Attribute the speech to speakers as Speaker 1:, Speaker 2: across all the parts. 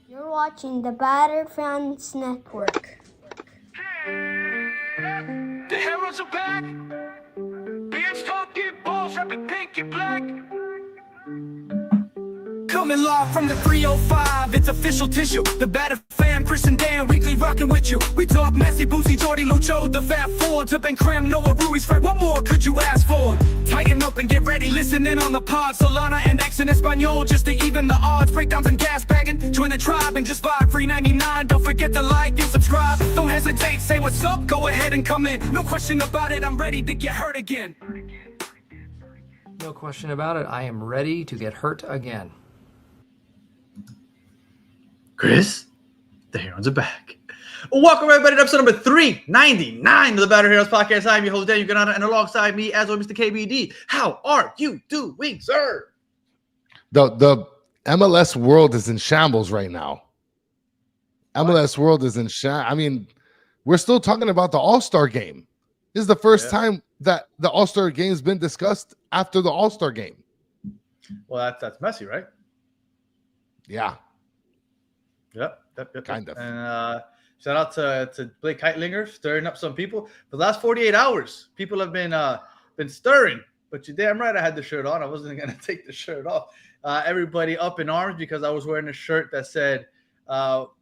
Speaker 1: You're watching the Batter Fans Network.
Speaker 2: The heroes are back. Beers talking balls, rapping pink and black. Coming live from the 305, it's official tissue. The Batter Fan, Chris and Dan, weekly rocking with you. We talk Messi, Boosie, Jordy, Lucho, the Fat Four, to Ben Cram, Noah, Ruiz, Fred. What more could you ask for? Tighten up and get ready, listen in on the pod. Solana and X in Espanol, just to even the odds. Breakdowns and gas bagging, join the tribe and just vibe. Free 99, don't forget to like and subscribe. Don't hesitate, say what's up, go ahead and come in. No question about it, I'm ready to get hurt again.
Speaker 3: No question about it, I am ready to get hurt again.
Speaker 4: Chris, the Heroes are back. Welcome everybody to episode number 399 of the Batter Heroes Podcast. I'm your host, Daniel Ganana, and alongside me, as always, Mr. KBD. How are you doing, sir?
Speaker 5: The MLS world is in shambles right now. MLS world is in shambles. I mean, we're still talking about the All-Star game. This is the first time that the All-Star game has been discussed after the All-Star game.
Speaker 4: Well, that's Messi, right?
Speaker 5: Yeah.
Speaker 4: Yep.
Speaker 5: Kind of.
Speaker 4: And shout out to Blake Keitlinger stirring up some people. For the last 48 hours, people have been stirring. But you're damn right, I had the shirt on. I wasn't gonna take the shirt off. Everybody up in arms because I was wearing a shirt that said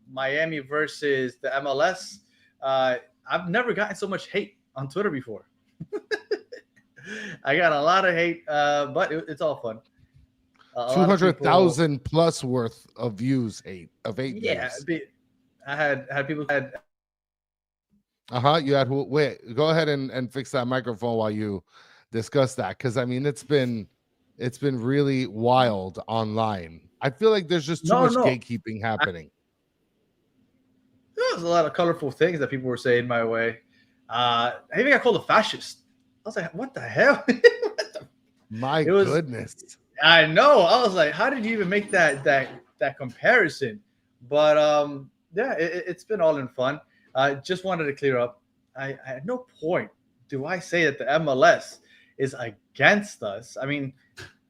Speaker 4: Miami versus the MLS. I've never gotten so much hate on Twitter before. I got a lot of hate, but it's all fun.
Speaker 5: 200,000 plus worth of views, eight
Speaker 4: yeah,
Speaker 5: views.
Speaker 4: I had people had.
Speaker 5: You had who? Wait, go ahead and fix that microphone while you discuss that, because I mean it's been really wild online. I feel like there's just too much gatekeeping happening.
Speaker 4: There's a lot of colorful things that people were saying my way. I even got called a fascist. I was like, what the hell?
Speaker 5: Goodness.
Speaker 4: I know. I was like, how did you even make that comparison? But yeah, it's been all in fun. I just wanted to clear up. I at no point do I say that the MLS is against us. I mean,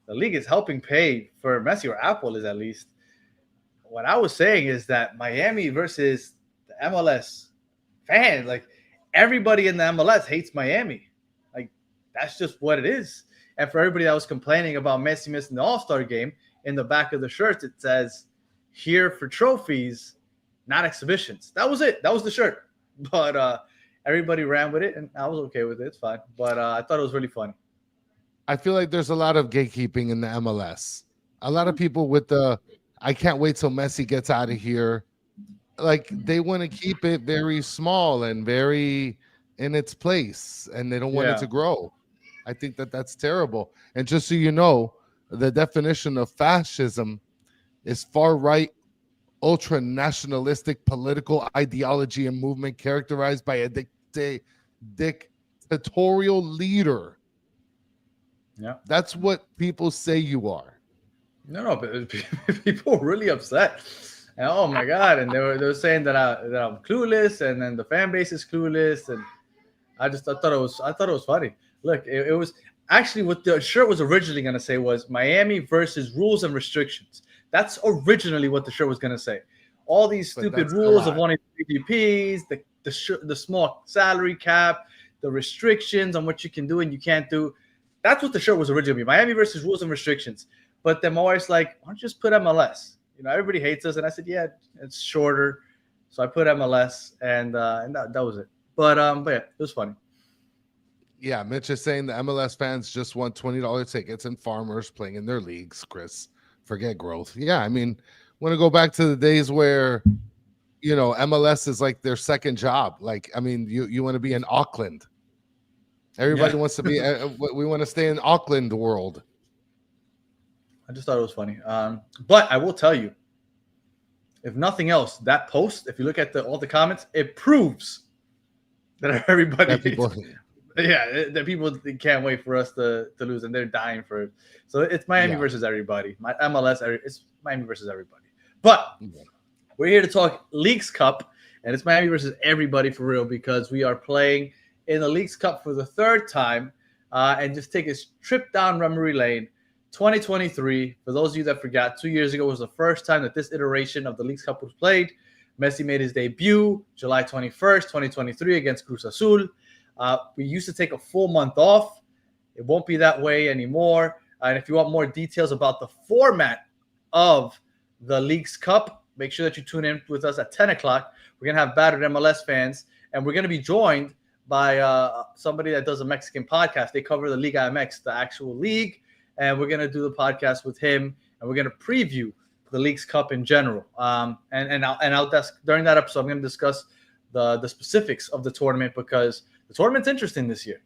Speaker 4: the league is helping pay for Messi, or Apple is at least. What I was saying is that Miami versus the MLS fans, like everybody in the MLS hates Miami. Like that's just what it is. And for everybody that was complaining about Messi missing the All-Star game, in the back of the shirt, it says, "Here for trophies, not exhibitions." That was it. That was the shirt. But everybody ran with it, and I was okay with it. It's fine. But I thought it was really funny.
Speaker 5: I feel like there's a lot of gatekeeping in the MLS. A lot of people with I can't wait till Messi gets out of here. Like, they want to keep it very small and very in its place, and they don't want it to grow. I think that's terrible. And just so you know, the definition of fascism is far-right, ultra-nationalistic political ideology and movement characterized by a dictatorial leader.
Speaker 4: Yeah,
Speaker 5: that's what people say you are.
Speaker 4: No, but people were really upset. And oh my god! And they were saying that I'm clueless, and then the fan base is clueless, and I thought it was funny. Look, it was actually what the shirt was originally going to say was Miami versus rules and restrictions. That's originally what the shirt was going to say. All these stupid rules of wanting PGPs, the small salary cap, the restrictions on what you can do and you can't do. That's what the shirt was originally. Miami versus rules and restrictions. But then my wife's like, why don't you just put MLS? You know, everybody hates us. And I said, yeah, it's shorter. So I put MLS, and that was it. But yeah, it was funny.
Speaker 5: Yeah, Mitch is saying the MLS fans just want $20 tickets and farmers playing in their leagues, Chris. Forget growth. Yeah, I mean, want to go back to the days where, you know, MLS is like their second job. Like, I mean, you want to be in Auckland. Everybody wants to be, we want to stay in Auckland world.
Speaker 4: I just thought it was funny. But I will tell you, if nothing else, that post, if you look at all the comments, it proves that everybody that people can't wait for us to lose, and they're dying for it. So it's Miami versus everybody. My MLS, it's Miami versus everybody. But we're here to talk Leagues Cup, and it's Miami versus everybody for real, because we are playing in the Leagues Cup for the third time, and just take a trip down memory lane 2023, for those of you that forgot, 2 years ago was the first time that this iteration of the Leagues Cup was played. Messi made his debut July 21st, 2023 against Cruz Azul. We used to take a full month off. It won't be that way anymore. And if you want more details about the format of the Leagues Cup, make sure that you tune in with us at 10 o'clock. We're going to have battered MLS fans, and we're going to be joined by somebody that does a Mexican podcast. They cover the Liga MX, the actual league, and we're going to do the podcast with him, and we're going to preview the Leagues Cup in general. During that episode, I'm going to discuss the specifics of the tournament, because the tournament's interesting this year.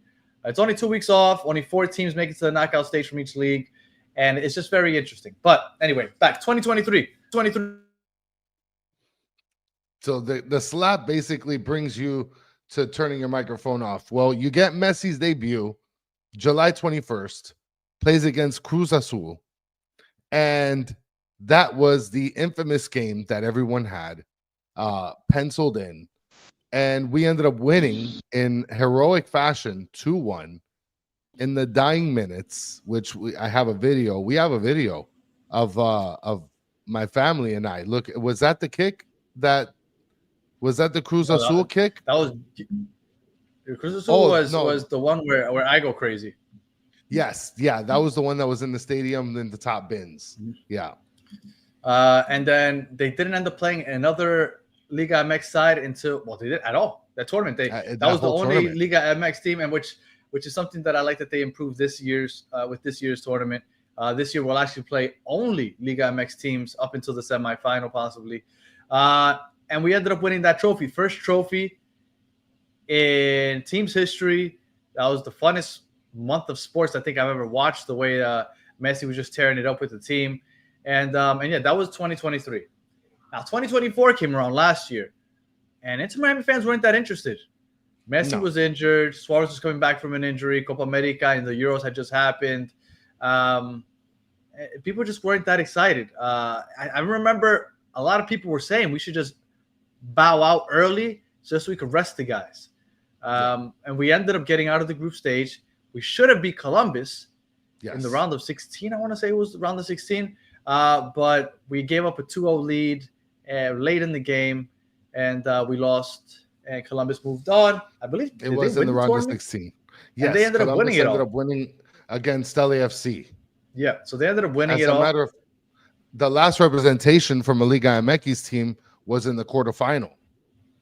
Speaker 4: It's only 2 weeks off. Only 4 teams make it to the knockout stage from each league, and it's just very interesting. But anyway, back 2023.
Speaker 5: So the slap basically brings you to turning your microphone off. Well, you get Messi's debut July 21st, plays against Cruz Azul, and that was the infamous game that everyone had penciled in, and we ended up winning in heroic fashion 2-1 in the dying minutes, which I have a video. We have a video of my family and I. Look, was that the kick? Was that the Cruz Azul kick?
Speaker 4: That was Cruz Azul was the one where I go crazy.
Speaker 5: Yes, yeah, that was the one that was in the stadium in the top bins. Yeah.
Speaker 4: And then they didn't end up playing another Liga MX side until, well, they didn't at all. That tournament, that was the only tournament. Liga MX team, and which is something that I like that they improved this year's with this year's tournament. This year we'll actually play only Liga MX teams up until the semifinal, possibly. And we ended up winning that trophy, first trophy in team's history. That was the funnest month of sports I think I've ever watched. The way Messi was just tearing it up with the team, and yeah, that was 2023. Now 2024 came around last year, and Inter Miami fans weren't that interested. Messi was injured. Suarez was coming back from an injury. Copa America and the Euros had just happened. People just weren't that excited. I remember a lot of people were saying we should just bow out early just so we could rest the guys. And we ended up getting out of the group stage. We should have beat Columbus in the round of 16. I want to say it was the round of 16. But we gave up a 2-0 lead late in the game, and we lost, and Columbus moved on. I believe
Speaker 5: it was in the round of 16. Yes,
Speaker 4: and they ended up winning it all.
Speaker 5: Ended up winning against LAFC.
Speaker 4: Yeah, so they ended up winning it all.
Speaker 5: As a matter of the last representation from a Liga MX team was in the quarterfinal,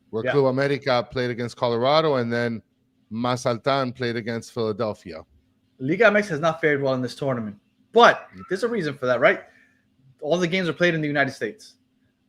Speaker 5: where Club America played against Colorado, and then Mazatlan played against Philadelphia.
Speaker 4: Liga MX has not fared well in this tournament, but there's a reason for that, right? All the games are played in the United States.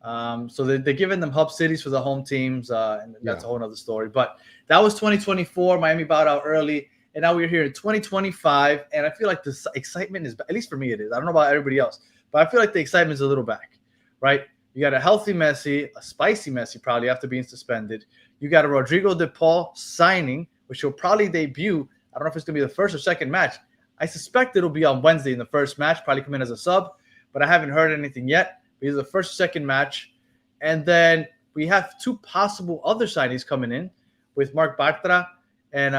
Speaker 4: So they're giving them hub cities for the home teams, and that's a whole other story. But that was 2024. Miami bowed out early, and now we're here in 2025, and I feel like the excitement is, at least for me it is. I don't know about everybody else, but I feel like the excitement is a little back, right? You got a healthy Messi, a spicy Messi probably after being suspended. You got a Rodrigo de Paul signing, which will probably debut. I don't know if it's going to be the first or second match. I suspect it'll be on Wednesday in the first match, probably come in as a sub, but I haven't heard anything yet. Because the first or second match. And then we have 2 possible other signings coming in with Mark Bartra and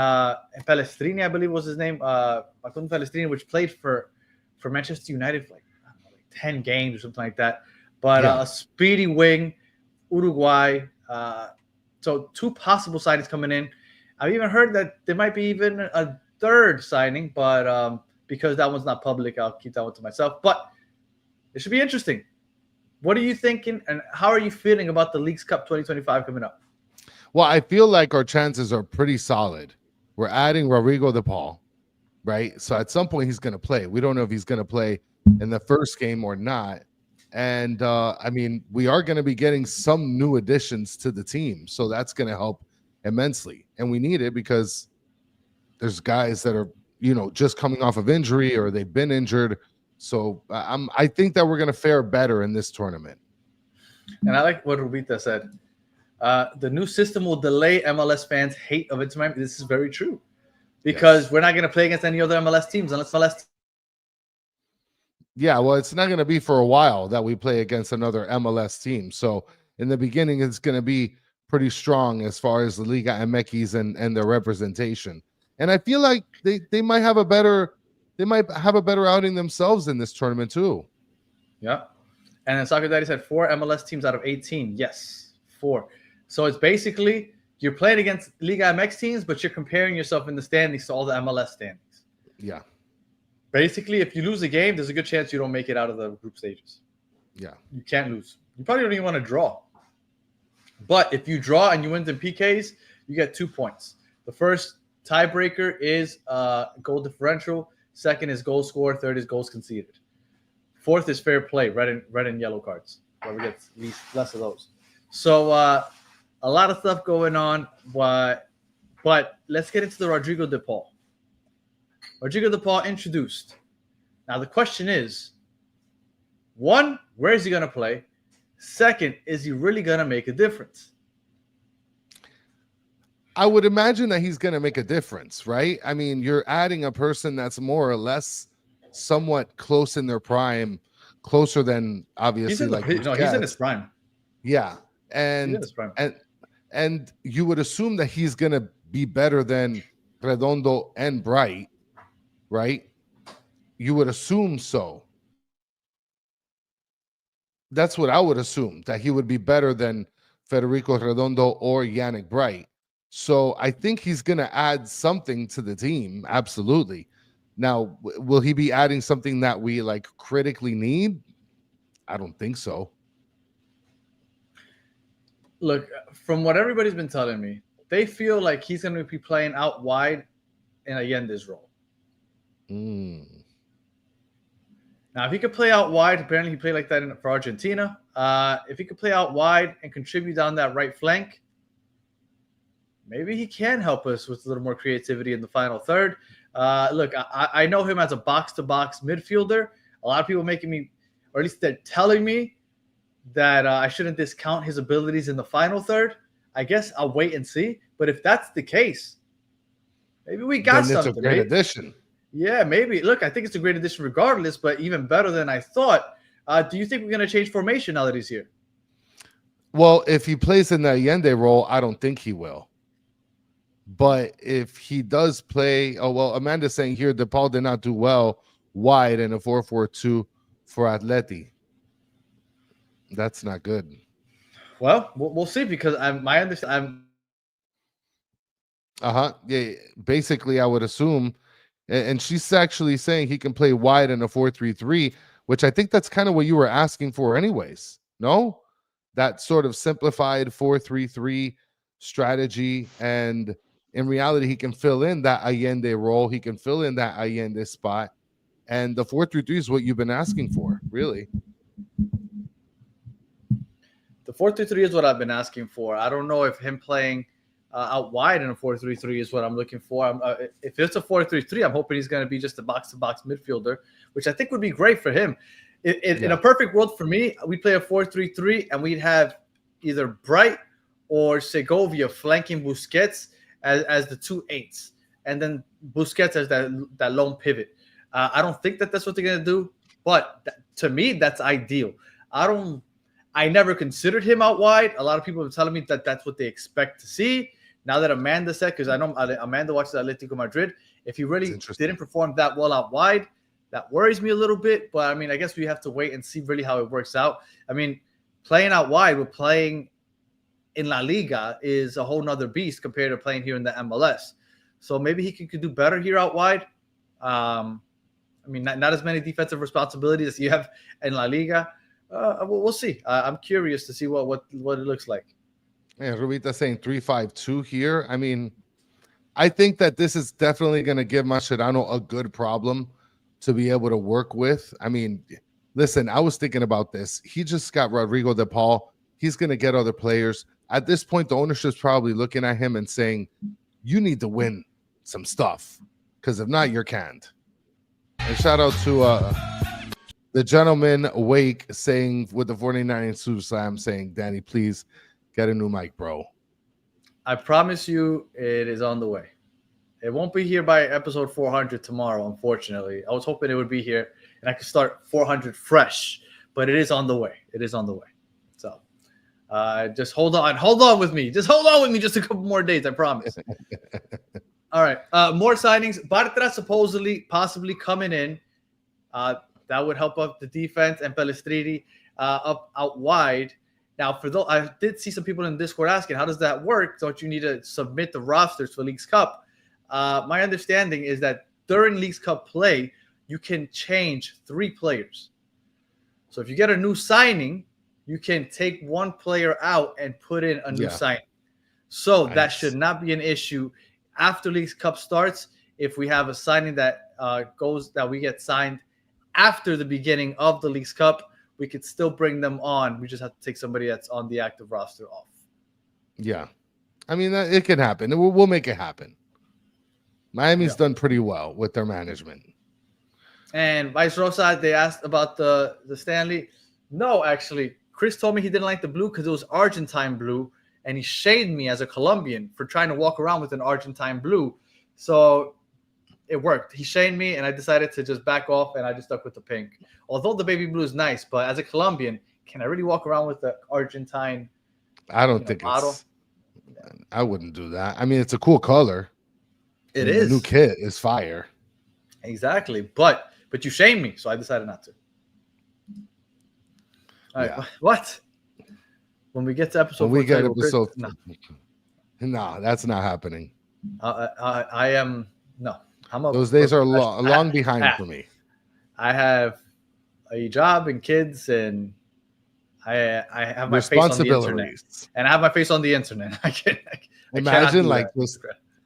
Speaker 4: Pelestrini, I believe was his name. Facundo Pelestrini, which played for Manchester United for like 10 games or something like that. But a speedy wing, Uruguay. So 2 possible signings coming in. I've even heard that there might be even a third signing, but because that one's not public, I'll keep that one to myself. But it should be interesting. What are you thinking, and how are you feeling about the Leagues Cup 2025 coming up?
Speaker 5: Well, I feel like our chances are pretty solid. We're adding Rodrigo de Paul, right? So at some point he's going to play. We don't know if he's going to play in the first game or not. And I mean, we are going to be getting some new additions to the team, so that's going to help immensely. And we need it because there's guys that are, just coming off of injury or they've been injured. So I think that we're going to fare better in this tournament.
Speaker 4: And I like what Rubita said. The new system will delay MLS fans' hate of Inter Miami. This is very true. Because we're not going to play against any other MLS teams unless MLS.
Speaker 5: Yeah, well, it's not going to be for a while that we play against another MLS team. So in the beginning, it's going to be pretty strong as far as the Liga MX and their representation. And I feel like they might have a better they might have a better outing themselves in this tournament too.
Speaker 4: Yeah. And then Soccer Daddy said 4 MLS teams out of 18. Yes, 4. So it's basically you're playing against Liga MX teams, but you're comparing yourself in the standings to all the MLS standings.
Speaker 5: Yeah.
Speaker 4: Basically, if you lose a game, there's a good chance you don't make it out of the group stages.
Speaker 5: Yeah.
Speaker 4: You can't lose. You probably don't even want to draw. But if you draw and you win in PKs, you get 2 points. The first tiebreaker is goal differential. Second is goal score. Third is goals conceded. Fourth is fair play, red and yellow cards. Whoever gets less of those. So a lot of stuff going on, but let's get into the Rodrigo de Paul. Rodrigo de Paul introduced. Now the question is, 1, where is he going to play? Second, is he really going to make a difference?
Speaker 5: I would imagine that he's going to make a difference, right? I mean, you're adding a person that's more or less somewhat close in their prime, closer than obviously
Speaker 4: he's in his prime.
Speaker 5: Yeah. And you would assume that he's going to be better than Redondo and Bright, right? You would assume so. That's what I would assume, that he would be better than Federico Redondo or Yannick Bright. So I think he's going to add something to the team. Absolutely. Now, will he be adding something that we like critically need? I don't think so.
Speaker 4: Look, from what everybody's been telling me, they feel like he's going to be playing out wide in Allende's role. Now, if he could play out wide, apparently he played like that for Argentina. If he could play out wide and contribute down that right flank, maybe he can help us with a little more creativity in the final third. Look, I know him as a box-to-box midfielder. A lot of people making me, or at least they're telling me, that I shouldn't discount his abilities in the final third. I guess I'll wait and see. But if that's the case, maybe we got
Speaker 5: then
Speaker 4: something.
Speaker 5: It's a great addition.
Speaker 4: Yeah, maybe. Look, I think it's a great addition regardless, but even better than I thought. Do you think we're going to change formation now that he's here?
Speaker 5: Well, if he plays in the Allende role, I don't think he will. But if he does play, Amanda's saying here, DePaul did not do well wide in a 4-4-2 for Atleti. That's not good.
Speaker 4: Well, we'll see, because
Speaker 5: Yeah, basically, I would assume, and she's actually saying he can play wide in a 4-3-3, which I think that's kind of what you were asking for anyways. No? That sort of simplified 4-3-3 strategy, and in reality, he can fill in that Allende role. He can fill in that Allende spot, and the 4-3-3 is what you've been asking for, really.
Speaker 4: The 4-3-3 is what I've been asking for. I don't know if him playing out wide in a 4-3-3 is what I'm looking for. If it's a 4-3-3, I'm hoping he's going to be just a box-to-box midfielder, which I think would be great for him. In a perfect world for me, we'd play a 4-3-3, and we'd have either Bright or Segovia flanking Busquets as the 2 8s, and then Busquets as that lone pivot. I don't think that's what they're going to do, but to me, that's ideal. I never considered him out wide. A lot of people are telling me that that's what they expect to see. Now that Amanda said, because I know Amanda watches Atletico Madrid, if he really didn't perform that well out wide, that worries me a little bit. But, I mean, I guess we have to wait and see really how it works out. I mean, playing out wide with playing in La Liga is a whole nother beast compared to playing here in the MLS. So maybe he could do better here out wide. I mean, not as many defensive responsibilities as you have in La Liga. We'll see. I'm curious to see what it looks like.
Speaker 5: Yeah, Rubita saying 3-5-2 here. I mean, I think that this is definitely going to give Mascherano a good problem to be able to work with. I mean, listen, I was thinking about this. He just got Rodrigo de Paul. He's going to get other players. At this point, the ownership's probably looking at him and saying, you need to win some stuff, because if not, you're canned. And shout out to the gentleman Wake saying with the 49 Super Slam saying, Danny, please get a new mic, bro.
Speaker 4: I promise you it is on the way. It won't be here by episode 400 tomorrow, unfortunately. I was hoping it would be here and I could start 400 fresh, but it is on the way. It is on the way. So just hold on with me. Just hold on with me just a couple more days, I promise. All right. More signings. Bartra supposedly, possibly coming in. That would help up the defense, and Pellistriti up out wide. Now, for those, I did see some people in Discord asking, how does that work? Don't you need to submit the rosters for Leagues Cup? My understanding is that during Leagues Cup play, you can change 3 players. So if you get a new signing, you can take one player out and put in a new signing. So that should not be an issue after Leagues Cup starts. If we have a signing that we get signed after the beginning of the Leagues Cup, we could still bring them on. We just have to take somebody that's on the active roster off.
Speaker 5: Yeah. I mean, it can happen. We'll make it happen. Miami's done pretty well with their management.
Speaker 4: And Vice Rosa, they asked about the Stanley. No, actually, Chris told me he didn't like the blue because it was Argentine blue, and he shamed me as a Colombian for trying to walk around with an Argentine blue. So it worked. He shamed me, and I decided to just back off, and I just stuck with the pink. Although the baby blue is nice, but as a Colombian, can I really walk around with the Argentine?
Speaker 5: I don't think model? I wouldn't do that. I mean, it's a cool color.
Speaker 4: It is.
Speaker 5: The new kit is fire.
Speaker 4: Exactly, but you shamed me, so I decided not to. All right, what? When we get to episode,
Speaker 5: no, that's not happening.
Speaker 4: I am no.
Speaker 5: Those days are long behind for me.
Speaker 4: I have a job and kids, and I have my face on the internet, and I have my face on the internet. I
Speaker 5: imagine like just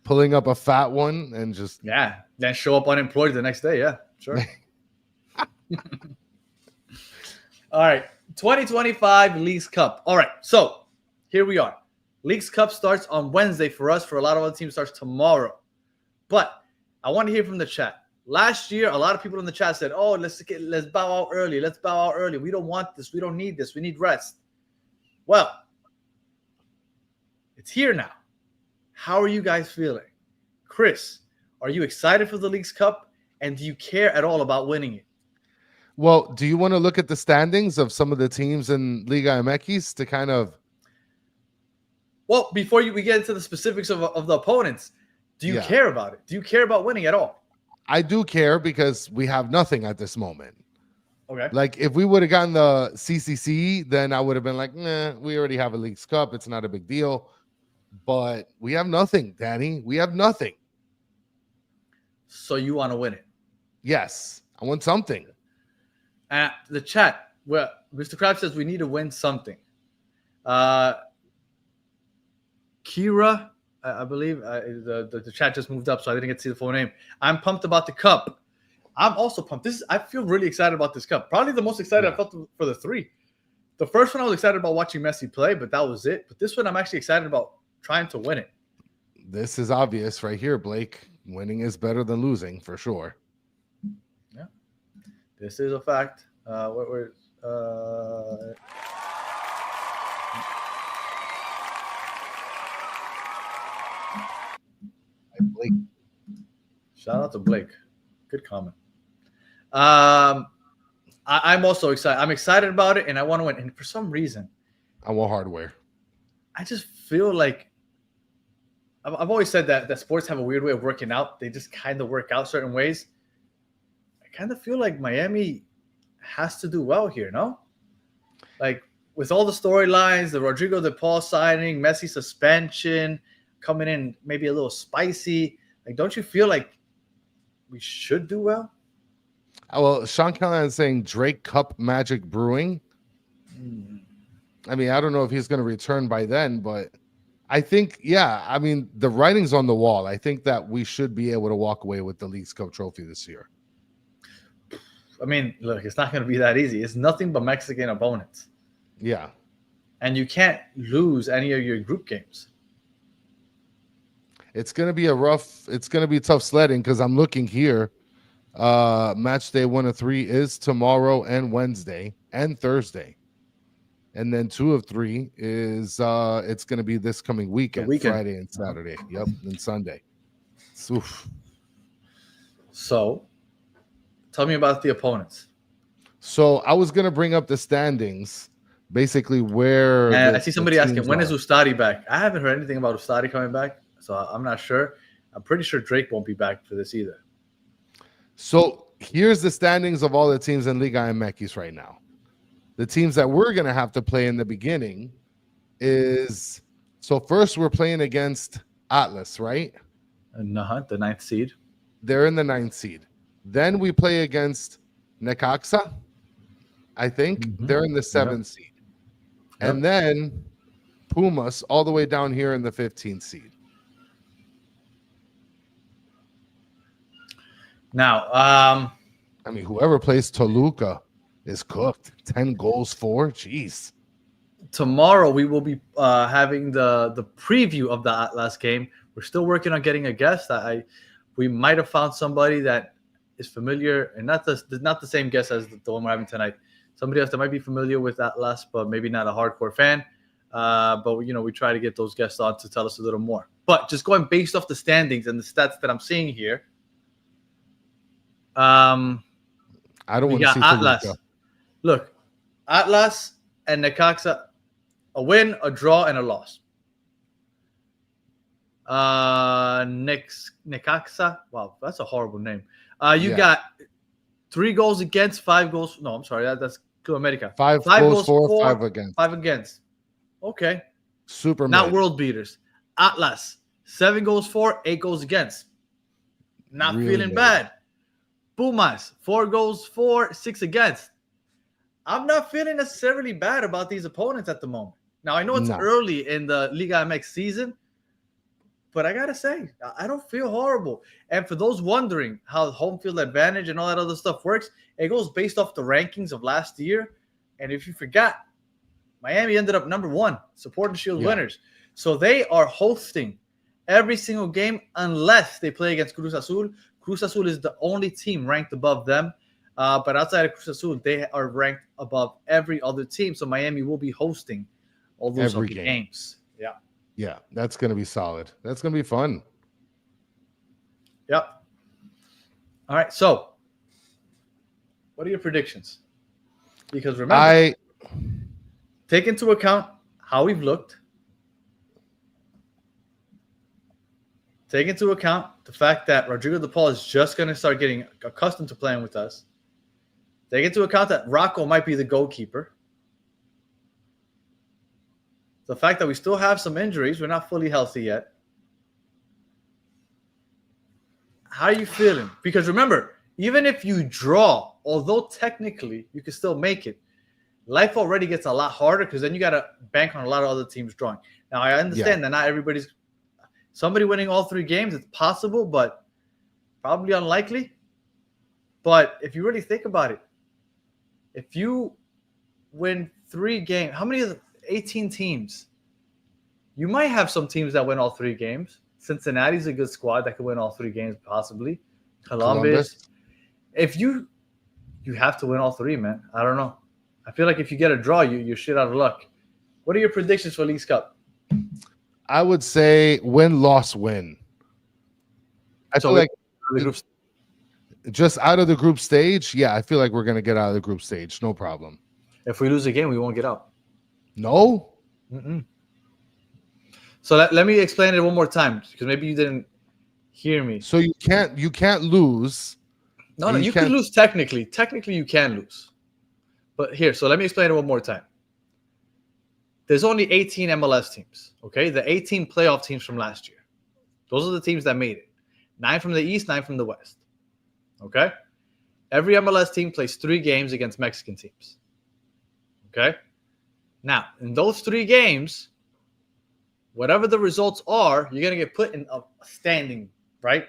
Speaker 5: pulling up a fat one and just
Speaker 4: then show up unemployed the next day. Yeah, sure. All right, 2025 Leagues Cup. All right, so here we are. Leagues Cup starts on Wednesday for us. For a lot of other teams, starts tomorrow. But I want to hear from the chat. Last year, a lot of people in the chat said, "Oh, let's bow out early. Let's bow out early. We don't want this. We don't need this. We need rest." Well, it's here now. How are you guys feeling? Chris, are you excited for the Leagues Cup? And do you care at all about winning it?
Speaker 5: Well, do you want to look at the standings of some of the teams in Liga MX to kind of...
Speaker 4: Well, before we get into the specifics of the opponents, do you care about it? Do you care about winning at all?
Speaker 5: I do care because we have nothing at this moment.
Speaker 4: Okay.
Speaker 5: Like, if we would have gotten the CCC, then I would have been like, nah, we already have a Leagues Cup. It's not a big deal. But we have nothing, Danny. We have nothing.
Speaker 4: So you want to win it?
Speaker 5: Yes. I want something.
Speaker 4: The chat, well, Mr. Krabs says we need to win something. Kira, I believe the chat just moved up, so I didn't get to see the full name. I'm pumped about the cup. I'm also pumped. I feel really excited about this cup. Probably the most excited I felt for the 3. The first one I was excited about watching Messi play, but that was it. But this one I'm actually excited about trying to win it.
Speaker 5: This is obvious right here, Blake. Winning is better than losing for sure.
Speaker 4: Yeah, this is a fact.
Speaker 5: Blake.
Speaker 4: Shout out to Blake. Good comment. I'm also excited. I'm excited about it, and I want to win. And for some reason,
Speaker 5: I want hardware.
Speaker 4: I just feel like I've always said that sports have a weird way of working out. They just kind of work out certain ways. I kind of feel like Miami has to do well here, no? Like, with all the storylines, the Rodrigo de Paul signing, Messi suspension, coming in maybe a little spicy. Like, don't you feel like we should do well?
Speaker 5: Well, Sean Callahan is saying Drake Cup Magic Brewing. I mean, I don't know if he's going to return by then, but I think, I mean, the writing's on the wall. I think that we should be able to walk away with the Leagues Cup trophy this year.
Speaker 4: I mean, look, it's not going to be that easy. It's nothing but Mexican opponents.
Speaker 5: Yeah.
Speaker 4: And you can't lose any of your group games.
Speaker 5: It's going to be it's going to be tough sledding because I'm looking here. Match day 1 of 3 is tomorrow and Wednesday and Thursday. And then 2 of 3 is it's going to be this coming weekend, Friday and Saturday. Yep, and Sunday. Oof.
Speaker 4: So, tell me about the opponents.
Speaker 5: So I was going to bring up the standings, basically where.
Speaker 4: And I see somebody asking, when is Ustadi back? I haven't heard anything about Ustadi coming back, so I'm not sure. I'm pretty sure Drake won't be back for this either.
Speaker 5: So here's the standings of all the teams in Liga MX right now. The teams that we're going to have to play in the beginning is, so first we're playing against Atlas, right?
Speaker 4: And the 9th seed.
Speaker 5: They're in the 9th seed. Then we play against Necaxa, I think. They're in the 7th seed. And then Pumas all the way down here in the 15th seed.
Speaker 4: Now,
Speaker 5: I mean, whoever plays Toluca is cooked. 10 goals for. Jeez.
Speaker 4: tomorrow we will be having the preview of the Atlas game. We're still working on getting a guest. We might have found somebody that is familiar, and not the same guest as the one we're having tonight. Somebody else that might be familiar with Atlas, but maybe not a hardcore fan. But we try to get those guests on to tell us a little more. But just going based off the standings and the stats that I'm seeing here,
Speaker 5: I don't want to see
Speaker 4: Atlas.
Speaker 5: Toluca.
Speaker 4: Look, Atlas and Necaxa, a win, a draw, and a loss. Necaxa, wow, that's a horrible name. You got 3 goals against, 5 goals. No, I'm sorry, that's Club America.
Speaker 5: 5 goals for, 5 against.
Speaker 4: 5 against. Okay.
Speaker 5: Super
Speaker 4: Not
Speaker 5: mid.
Speaker 4: world beaters. Atlas, 7 goals for, 8 goals against. Not
Speaker 5: Really
Speaker 4: feeling
Speaker 5: mid.
Speaker 4: bad. Pumas, 4 goals for, 6 against. I'm not feeling necessarily bad about these opponents at the moment. Now, I know it's early in the Liga MX season, but I got to say, I don't feel horrible. And for those wondering how home field advantage and all that other stuff works, it goes based off the rankings of last year. And if you forgot, Miami ended up number 1, Supporting Shield winners. So they are hosting every single game unless they play against Cruz Azul. Cruz Azul is the only team ranked above them. But outside of Cruz Azul, they are ranked above every other team. So Miami will be hosting all those
Speaker 5: Every
Speaker 4: games. Yeah.
Speaker 5: Yeah, that's going to be solid. That's going to be fun.
Speaker 4: Yep. All right. So what are your predictions? Because remember, take into account how we've looked. Take into account the fact that Rodrigo De Paul is just going to start getting accustomed to playing with us. Take into account that Rocco might be the goalkeeper. The fact that we still have some injuries. We're not fully healthy yet. How are you feeling? Because remember, even if you draw, although technically you can still make it, life already gets a lot harder because then you got to bank on a lot of other teams drawing. Now, I understand that not everybody's – somebody winning all 3 games, it's possible, but probably unlikely. But if you really think about it, if you win 3 games, how many of the 18 teams? You might have some teams that win all 3 games. Cincinnati's a good squad that could win all 3 games, possibly. Columbus. If you have to win all 3, man. I don't know. I feel like if you get a draw, you're shit out of luck. What are your predictions for Leagues Cup?
Speaker 5: I would say win, loss, win. I feel like just out of the group stage, I feel like we're going to get out of the group stage. No problem.
Speaker 4: If we lose a game, we won't get out.
Speaker 5: No?
Speaker 4: Mm-mm. So let me explain it one more time because maybe you didn't hear me.
Speaker 5: So you can't lose.
Speaker 4: No, you can lose technically. Technically, you can lose. But here, so let me explain it one more time. There's only 18 MLS teams, okay? The 18 playoff teams from last year. Those are the teams that made it. 9 from the East, 9 from the West, okay? Every MLS team plays 3 games against Mexican teams, okay? Now, in those 3 games, whatever the results are, you're going to get put in a standing, right?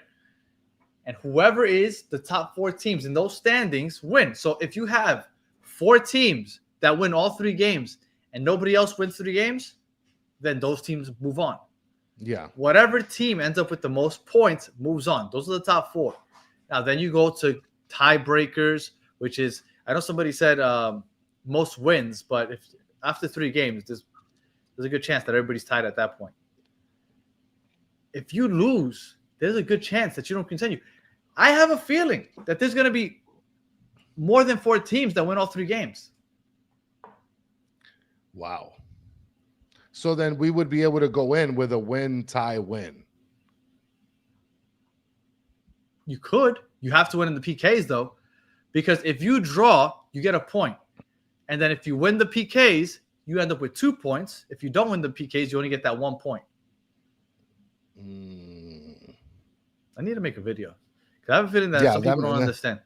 Speaker 4: And whoever is the top 4 teams in those standings win. So if you have 4 teams that win all 3 games and nobody else wins 3 games, then those teams move on.
Speaker 5: Yeah.
Speaker 4: Whatever team ends up with the most points moves on. Those are the top 4. Now, then you go to tiebreakers, which is, I know somebody said most wins, but if after 3 games, there's a good chance that everybody's tied at that point. If you lose, there's a good chance that you don't continue. I have a feeling that there's going to be more than 4 teams that win all 3 games.
Speaker 5: Wow. So then we would be able to go in with a win, tie, win.
Speaker 4: You could. You have to win in the PKs though, because if you draw, you get a point, and then if you win the PKs, you end up with 2 points. If you don't win the PKs, you only get that 1 point. I need to make a video because I have a feeling that some people don't understand.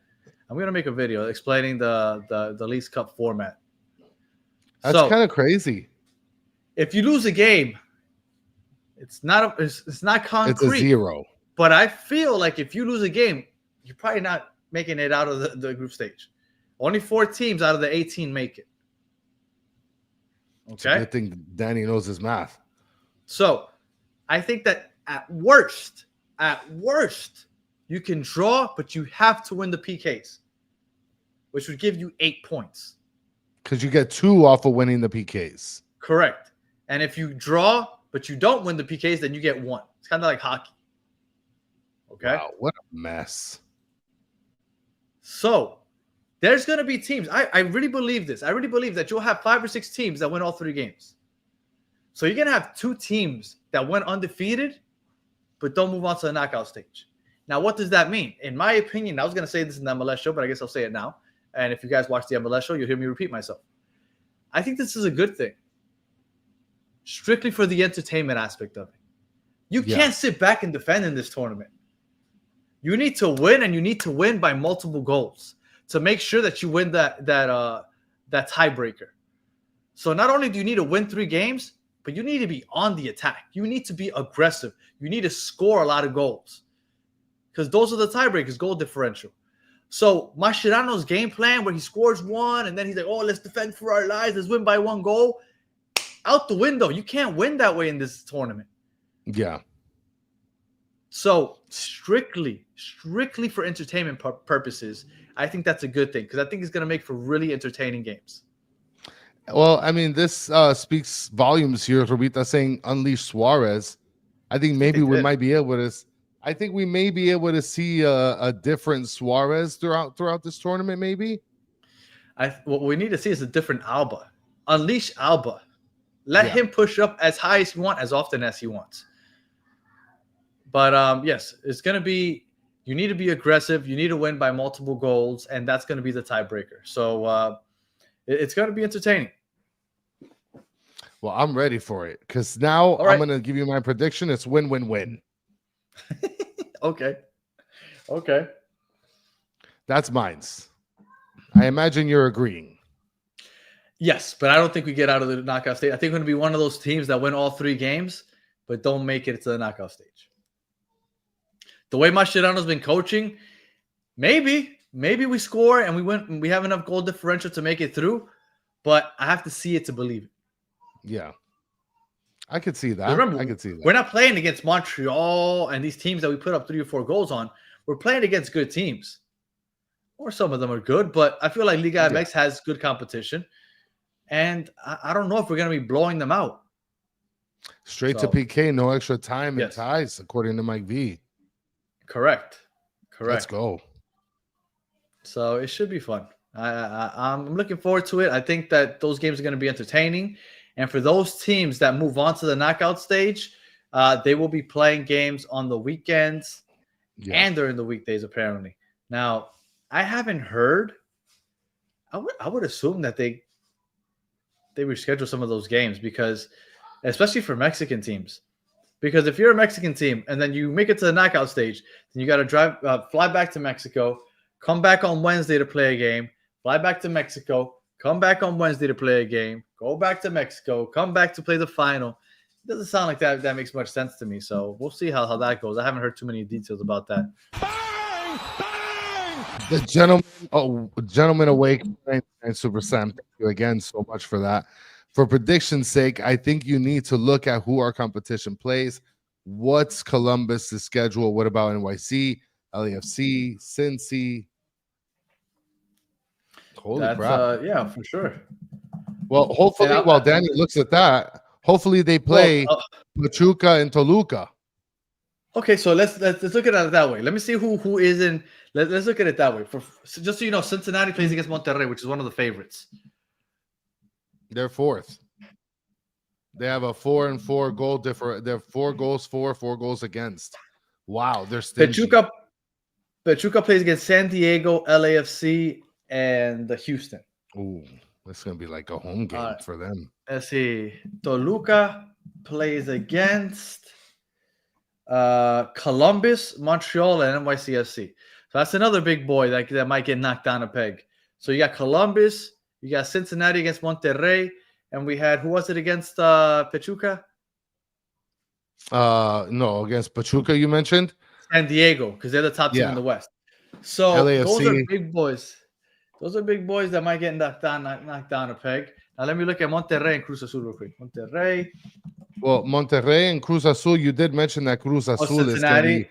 Speaker 4: I'm gonna make a video explaining the Leagues Cup format.
Speaker 5: That's kind of crazy.
Speaker 4: If you lose a game, it's not concrete.
Speaker 5: It's a 0.
Speaker 4: But I feel like if you lose a game, you're probably not making it out of the group stage. Only 4 teams out of the 18 make it. Okay.
Speaker 5: I think Danny knows his math.
Speaker 4: So I think that at worst, you can draw, but you have to win the PKs, which would give you 8 points.
Speaker 5: Because you get 2 off of winning the PKs.
Speaker 4: Correct. And if you draw, but you don't win the PKs, then you get 1. It's kind of like hockey. Okay.
Speaker 5: Wow, what a mess.
Speaker 4: So there's going to be teams. I really believe this. I really believe that you'll have 5 or 6 teams that win all 3 games. So you're going to have 2 teams that went undefeated, but don't move on to the knockout stage. Now, what does that mean? In my opinion, I was going to say this in the MLS show, but I guess I'll say it now. And if you guys watch the MLS show, you'll hear me repeat myself. I think this is a good thing. Strictly for the entertainment aspect of it. You can't sit back and defend in this tournament. You need to win, and you need to win by multiple goals to make sure that you win that tiebreaker. So not only do you need to win 3 games, but you need to be on the attack. You need to be aggressive. You need to score a lot of goals because those are the tiebreakers, goal differential. So Mascherano's game plan where he scores 1 and then he's like, oh, let's defend for our lives. Let's win by 1 goal. Out the window. You can't win that way in this tournament.
Speaker 5: Yeah.
Speaker 4: So strictly for entertainment purposes, I think that's a good thing because I think it's going to make for really entertaining games.
Speaker 5: Well, I mean, this speaks volumes here. Robita saying unleash Suarez. I think maybe we might be able to. I think we may be able to see a different Suarez throughout this tournament. Maybe.
Speaker 4: What we need to see is a different Alba. Unleash Alba. Let him push up as high as he wants, as often as he wants. But yes, it's going to be. You need to be aggressive. You need to win by multiple goals, and that's going to be the tiebreaker. So it's going to be entertaining.
Speaker 5: Well, I'm ready for it because now I'm going to give you my prediction. It's win-win-win.
Speaker 4: Okay.
Speaker 5: That's mine. I imagine you're agreeing.
Speaker 4: Yes, but I don't think we get out of the knockout stage. I think we're going to be one of those teams that win all 3 games, but don't make it to the knockout stage. The way Mascherano's been coaching, maybe we score and we win. We have enough goal differential to make it through, but I have to see it to believe it.
Speaker 5: Yeah, I could see that.
Speaker 4: Remember,
Speaker 5: I could see that.
Speaker 4: We're not playing against Montreal and these teams that we put up 3 or 4 goals on. We're playing against good teams, or some of them are good, but I feel like Liga MX has good competition, and I don't know if we're going to be blowing them out.
Speaker 5: Straight to PK, no extra time and ties, according to Mike V.
Speaker 4: Correct.
Speaker 5: Let's go.
Speaker 4: So it should be fun. I'm looking forward to it. I think that those games are going to be entertaining. And for those teams that move on to the knockout stage, they will be playing games on the weekends and during the weekdays, apparently. Now, I haven't heard. I would assume that they reschedule some of those games because, especially for Mexican teams, because if you're a Mexican team and then you make it to the knockout stage, then you got to fly back to Mexico, come back on Wednesday to play a game, fly back to Mexico, come back on Wednesday to play a game, go back to Mexico, come back to play the final. It doesn't sound like that makes much sense to me. So we'll see how that goes. I haven't heard too many details about that.
Speaker 5: Bang! Bang! The gentleman awake and Super Sam. Thank you again so much for that. For prediction's sake, I think you need to look at who our competition plays. What's Columbus' schedule? What about NYC, LAFC, Cincy? Holy crap.
Speaker 4: Yeah, for sure.
Speaker 5: Well, hopefully, while Danny looks at that, hopefully they play Pachuca and Toluca.
Speaker 4: Okay, so let's look at it that way. Let me see who is in. Let's look at it that way. Just so you know, Cincinnati plays against Monterrey, which is one of the favorites.
Speaker 5: They're 4th. They have a 4-4 goal difference. They're 4 goals for, 4 goals against. Wow, they're stingy.
Speaker 4: Pachuca plays against San Diego, LAFC, and the Houston.
Speaker 5: Ooh, that's gonna be like a home game for them.
Speaker 4: Let's see. Toluca plays against Columbus, Montreal, and NYCFC. So that's another big boy that might get knocked down a peg. So you got Columbus, you got Cincinnati against Monterrey, and we had, who was it against Pachuca?
Speaker 5: No, against Pachuca you mentioned?
Speaker 4: San Diego, because they're the top team in the West. So
Speaker 5: LAFC.
Speaker 4: those are big boys. Those are big boys that might get knocked down a peg. Now let me look at Monterrey and Cruz Azul real quick. Monterrey.
Speaker 5: Well, Monterrey and Cruz Azul, you did mention that Cruz Azul
Speaker 4: Cincinnati.
Speaker 5: is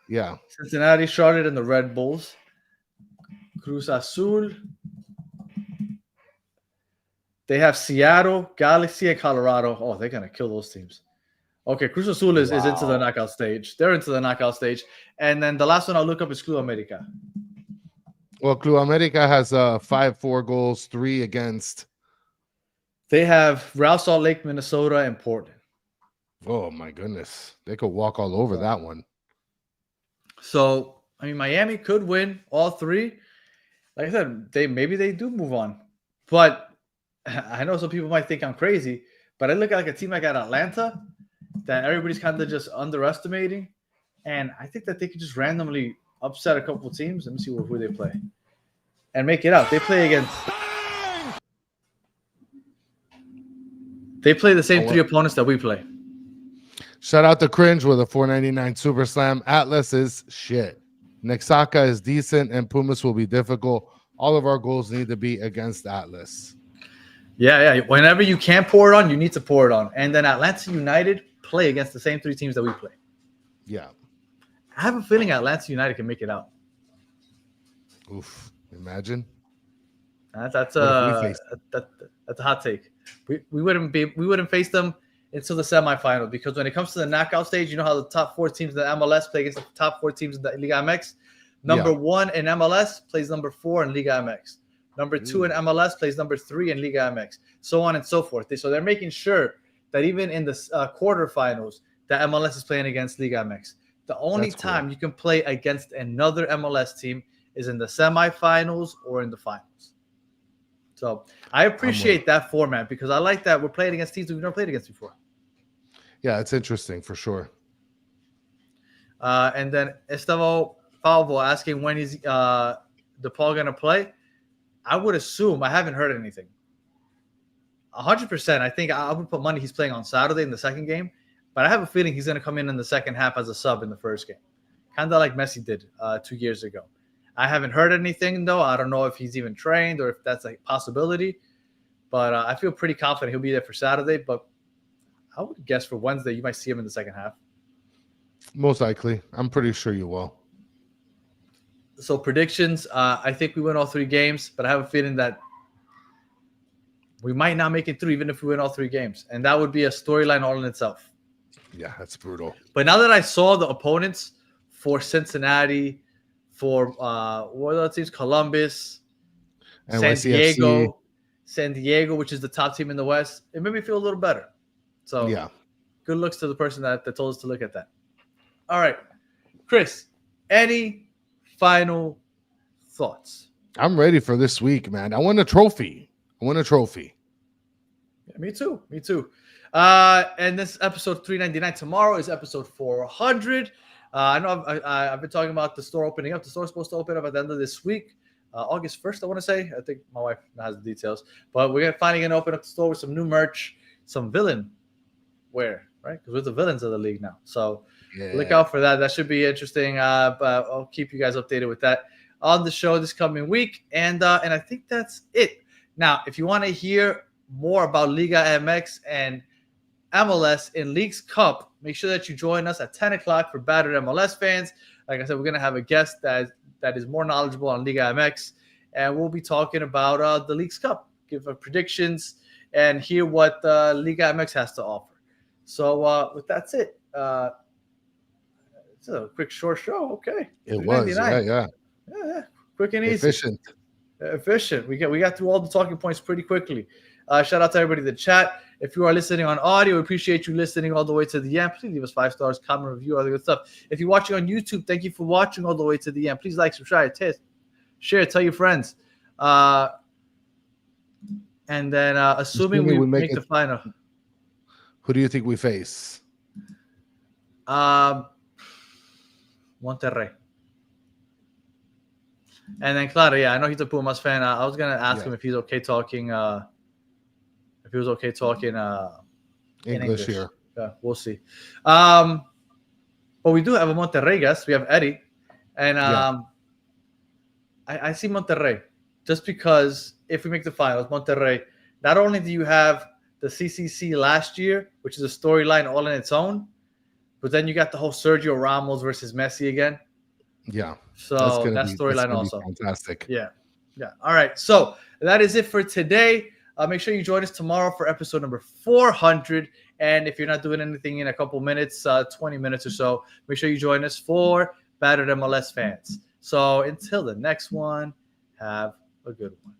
Speaker 5: yeah.
Speaker 4: Cincinnati, Charlotte, and the Red Bulls. Cruz Azul. They have Seattle, Galaxy, and Colorado. Oh, they're going to kill those teams. Okay, Cruz Azul is into the knockout stage. They're into the knockout stage. And then the last one I'll look up is Club America.
Speaker 5: Well, Club America has 5-4 goals, 3 against.
Speaker 4: They have Real Salt Lake, Minnesota, and Portland.
Speaker 5: Oh, my goodness. They could walk all over that one.
Speaker 4: So, I mean, Miami could win all 3. Like I said, maybe they do move on. But I know some people might think I'm crazy, but I look at like a team like Atlanta that everybody's kind of just underestimating. And I think that they could just randomly upset a couple of teams. Let me see who they play. And make it out. They play the same 3 opponents that we play.
Speaker 5: Shout out to Cringe with a $4.99 Super Slam. Atlas is shit. Nexaca is decent, and Pumas will be difficult. All of our goals need to be against Atlas.
Speaker 4: Yeah. Whenever you can pour it on, you need to pour it on. And then Atlanta United play against the same 3 teams that we play.
Speaker 5: Yeah.
Speaker 4: I have a feeling Atlanta United can make it out.
Speaker 5: Oof. Imagine.
Speaker 4: That's a hot take. We wouldn't face them until the semifinal, because when it comes to the knockout stage, you know how the top 4 teams in the MLS play against the top 4 teams in the Liga MX. Number 1 in MLS plays number 4 in Liga MX. Number 2 in MLS plays number 3 in Liga MX. So on and so forth. So they're making sure that even in the quarterfinals, that MLS is playing against Liga MX. The only time you can play against another MLS team is in the semifinals or in the finals. So I appreciate that format, because I like that we're playing against teams we've never played against before.
Speaker 5: Yeah, it's interesting for sure.
Speaker 4: And then Estavo Palvo asking when is DePaul going to play. I would assume, I haven't heard anything. 100%. I think I would put money he's playing on Saturday in the second game, but I have a feeling he's going to come in the second half as a sub in the first game, kind of like Messi did 2 years ago. I haven't heard anything, though. I don't know if he's even trained or if that's a possibility, but I feel pretty confident he'll be there for Saturday. But I would guess for Wednesday, you might see him in the second half.
Speaker 5: Most likely. I'm pretty sure you will.
Speaker 4: So predictions, I think we win all 3 games, but I have a feeling that we might not make it through even if we win all 3 games. And that would be a storyline all in itself.
Speaker 5: Yeah, that's brutal.
Speaker 4: But now that I saw the opponents for Cincinnati, for what are the teams? Columbus,
Speaker 5: NYCFC.
Speaker 4: San Diego, which is the top team in the West, it made me feel a little better. So
Speaker 5: yeah,
Speaker 4: good looks to the person that told us to look at that. All right, Chris, any final thoughts?
Speaker 5: I'm ready for this week, man. I want a trophy.
Speaker 4: Yeah, me too. And this episode 399. Tomorrow is episode 400. I know I've been talking about the store opening up. The store's supposed to open up at the end of this week, August 1st, I want to say. I think my wife has the details. But we're finally going to open up the store with some new merch, some villain wear, right? Because we're the villains of the league now. So look out for that. That should be interesting. But I'll keep you guys updated with that on the show this coming week. And I think that's it. Now, if you want to hear more about Liga MX and MLS in Leagues Cup, make sure that you join us at 10 o'clock for Battered MLS fans. Like I said, we're going to have a guest that is more knowledgeable on Liga MX, and we'll be talking about the Leagues Cup, give our predictions, and hear what Liga MX has to offer. So with that's it. It's a quick, short show. Okay.
Speaker 5: It was. Yeah.
Speaker 4: Quick and easy.
Speaker 5: Efficient.
Speaker 4: We got through all the talking points pretty quickly. Shout out to everybody in the chat. If you are listening on audio, we appreciate you listening all the way to the end. Please leave us 5 stars, comment, review, all the good stuff. If you're watching on YouTube, thank you for watching all the way to the end. Please like, subscribe, share, tell your friends. And then assuming we make the final.
Speaker 5: Who do you think we face?
Speaker 4: Monterrey. And then Clara, I know he's a Pumas fan. I was gonna ask him if he's okay talking. If he was okay talking
Speaker 5: English here.
Speaker 4: Yeah, we'll see. But we do have a Monterrey guest. We have Eddie, and I see Monterrey just because if we make the finals, Monterrey. Not only do you have the CCC last year, which is a storyline all in its own, but then you got the whole Sergio Ramos versus Messi again.
Speaker 5: Yeah.
Speaker 4: So that storyline also.
Speaker 5: Fantastic.
Speaker 4: Yeah. All right. So that is it for today. Make sure you join us tomorrow for episode number 400. And if you're not doing anything in a couple minutes, 20 minutes or so, make sure you join us for Battered MLS Fans. So until the next one, have a good one.